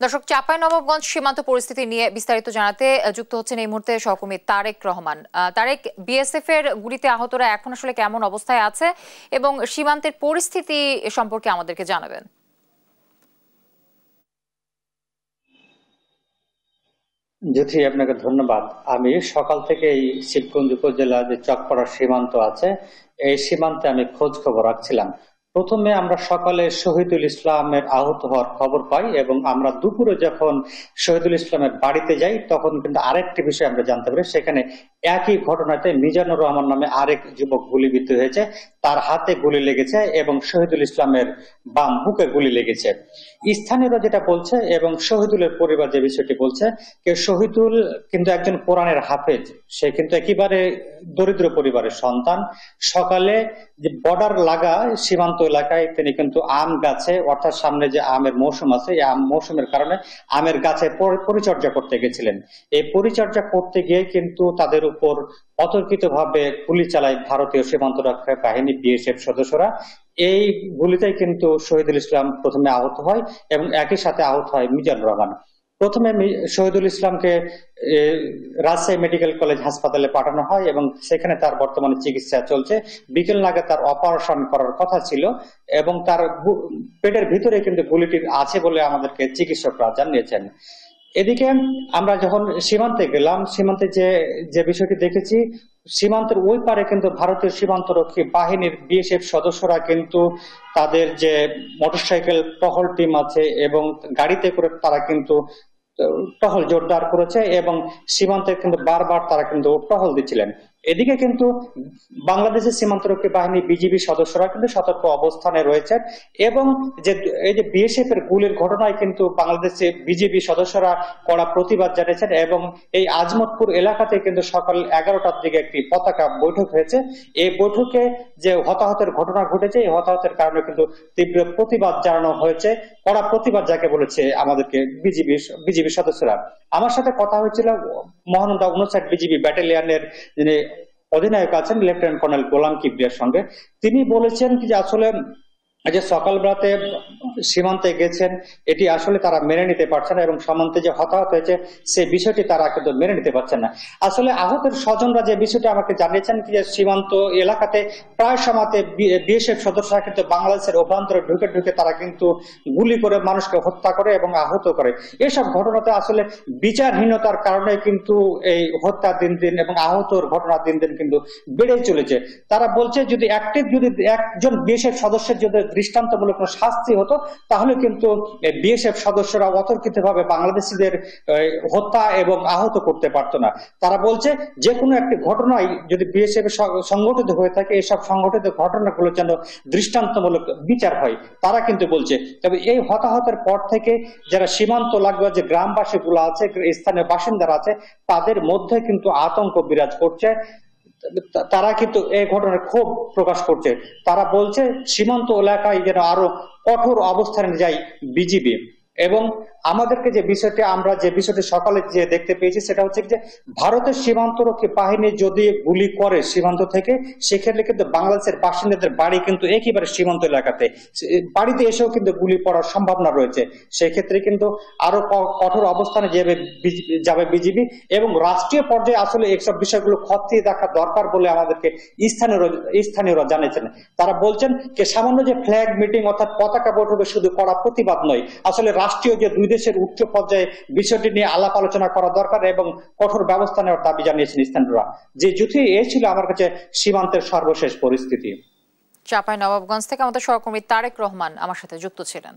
দর্শক, চাঁপাইনবাবগঞ্জ সীমান্ত পরিস্থিতি নিয়ে বিস্তারিত জানাতে যুক্ত হচ্ছেন এই মুহূর্তে সহকর্মী তারেক রহমান। তারেক, বিএসএফ এর গুলিতে আহতরা এখন আসলে কেমন অবস্থায় আছে এবং সীমান্তের পরিস্থিতি সম্পর্কে আমাদেরকে জানাবেন। জ্যোতি, আপনাকে ধন্যবাদ। আমি সকাল থেকে এই শিবগঞ্জ উপজেলা যে চকপাড়া সীমান্ত আছে, এই সীমান্তে আমি খোঁজ খবর রাখছিলাম। প্রথমে আমরা সকালে শহীদুল ইসলামের আহত হওয়ার খবর পাই এবং আমরা দুপুরে যখন শহীদুল ইসলামের বাড়িতে যাই তখন কিন্তু আরেকটি বিষয় আমরা জানতে পারি, সেখানে একই ঘটনাতে মিজানুর রহমান নামে আরেক যুবক গুলিবিদ্ধ হয়েছে, তার হাতে গুলি লেগেছে এবং শহীদুল ইসলামের বাম বুকে গুলি লেগেছে। স্থানীয়রা যেটা বলছে এবং শহীদুলের পরিবার যে বিষয়টি বলছে, শহীদুল কিন্তু একজন কোরআনের হাফেজ, সে কিন্তু একেবারে দরিদ্র পরিবারের সন্তান। সকালে যে বর্ডার লাগা সীমান্ত এলাকায় তিনি কিন্তু আম গাছে, অর্থাৎ সামনে যে আমের মৌসুম আছে, এই আম মৌসুমের কারণে আমের গাছে পরিচর্যা করতে গেছিলেন। এই পরিচর্যা করতে গিয়ে কিন্তু তাদের উপর অতর্কিতভাবে গুলি চালায় ভারতীয় সীমান্ত রক্ষা বাহিনী বিএসএফ সদস্যরা। এই গুলিতেই কিন্তু শহীদুল ইসলাম প্রথমে আহত হয় এবং একই সাথে আহত হয় মিজানুর রহমান। প্রথমে শহীদুল ইসলামকে রাজশাহী মেডিকেল কলেজ হাসপাতালে পাঠানো হয় এবং সেখানে তার বর্তমানে চিকিৎসা চলছে। বিকেল নাগাদ তার অপারেশন করার কথা ছিল এবং তার পেটের ভিতরে কিন্তু গুলিটি আছে বলে আমাদেরকে চিকিৎসকরা জানিয়েছেন। এদিকে আমরা যখন সীমান্তে গেলাম, সীমান্তে যে যে বিষয়টি দেখেছি, সীমান্তের ওই পারে কিন্তু ভারতীয় সীমান্তরক্ষী বাহিনীর বিএসএফ সদস্যরা কিন্তু তাদের যে মোটরসাইকেল টহল টিম আছে এবং গাড়িতে করে তারা কিন্তু টহল জোরদার করেছে এবং সীমান্তে কিন্তু বারবার তারা কিন্তু টহল দিচ্ছিলেন। এদিকে কিন্তু বাংলাদেশের সীমান্তরক্ষী বাহিনী বিজিবি সদস্যরা কিন্তু সতর্ক অবস্থানে রয়েছে এবং যে এই যে বিএসএফ এর গুলির ঘটনায় কিন্তু বাংলাদেশে বিজিবি সদস্যরা কড়া প্রতিবাদ জানিয়েছেন এবং এই আজমতপুর এলাকাতে কিন্তু সকাল 11টার দিকে একটি পতাকা বৈঠক হয়েছে। এই বৈঠকে যে হতাহতের ঘটনা ঘটেছে, এই হতাহতের কারণে কিন্তু তীব্র প্রতিবাদ জানানো হয়েছে, কড়া প্রতিবাদ যাকে বলেছে আমাদেরকে বিজিবি সদস্যরা। আমার সাথে কথা হয়েছিল মহানন্দা 59 বিজিবি ব্যাটালিয়নের যিনি অধিনায়ক আছেন লেফটেন্যান্ট কর্নেল গোলাম কিবরিয়ার সঙ্গে। তিনি বলেছেন যে আসলে যে সকালবেলাতে সীমান্তে গেছেন এটি আসলে তারা মেনে নিতে পারছে না এবং সীমান্তে যে হতাহত হয়েছে সে বিষয়টি তারা কিন্তু মেনে নিতে পারছেন না। আসলে আহতের স্বজনরা যে বিষয়টি আমাকে জানিয়েছেন যে সীমান্ত এলাকাতে প্রায় সময়তে বিএসএফ সদস্যরা কিন্তু বাংলাদেশের অভ্যন্তরে ঢুকে ঢুকে তারা কিন্তু গুলি করে মানুষকে হত্যা করে এবং আহত করে। এসব ঘটনাতে আসলে বিচারহীনতার কারণে কিন্তু এই হত্যা দিন দিন এবং আহতর ঘটনা দিন দিন কিন্তু বেড়েই চলেছে। তারা বলছে যদি একজন বিএসএফ সদস্যের যদি দৃষ্টান্তমূলক শাস্তি হতো তাহলে কিন্তু বিএসএফ সদস্যরা অতর্কিতভাবে বাংলাদেশিদের হত্যা এবং আহত করতে পারতো না। তারা বলছে যে কোনো একটি ঘটনায় যদি বিএসএফ সংগঠিত হয়ে থাকে, এসব সংগঠিত ঘটনাগুলো যেন দৃষ্টান্তমূলক বিচার হয়, তারা কিন্তু বলছে। তবে এই হতাহতের পর থেকে যারা সীমান্ত লাগোয়া যে গ্রামবাসী গুলো আছে, স্থানীয় বাসিন্দারা আছে, তাদের মধ্যে কিন্তু আতঙ্ক বিরাজ করছে। তারা কিন্তু এই ঘটনার ক্ষোভ প্রকাশ করছে। তারা বলছে সীমান্ত এলাকায় যেন আরো কঠোর অবস্থানে যায় বিজিবি। এবং আমাদেরকে যে বিষয়টি সকালে যে দেখতে পেয়েছি সেটা হচ্ছে যে ভারতের সীমান্তরক্ষী বাহিনী যদি গুলি করে সীমান্ত থেকে, সেক্ষেত্রে কিন্তু বাংলাদেশের বাসিন্দাদের বাড়ি কিন্তু একেবারে সীমান্ত এলাকাতে, বাড়িতে এসেও কিন্তু গুলি পড়ার সম্ভাবনা রয়েছে। সেক্ষেত্রে কিন্তু আরো কঠোর অবস্থানে যাবে বিজিবি এবং রাষ্ট্রীয় পর্যায়ে আসলে এইসব বিষয়গুলো খতিয়ে দেখা দরকার বলে আমাদেরকে স্থানীয়রা জানিয়েছেন। তারা বলছেন যে সামান্য যে ফ্ল্যাগ মিটিং অর্থাৎ পতাকা বৈঠকে শুধু করা প্রতিবাদ নয়, আসলে রাষ্ট্রীয় যে দুই দেশের উচ্চ পর্যায়ে বিষয়টি নিয়ে আলাপ আলোচনা করা দরকার এবং কঠোর ব্যবস্থা নেওয়ার দাবি জানিয়েছেন স্থানীয়রা। যে যুদ্ধে এই ছিল আমার কাছে সীমান্তের সর্বশেষ পরিস্থিতি। চাঁপাইনবাবগঞ্জ থেকে আমাদের সহকর্মী তারেক রহমান আমার সাথে যুক্ত ছিলেন।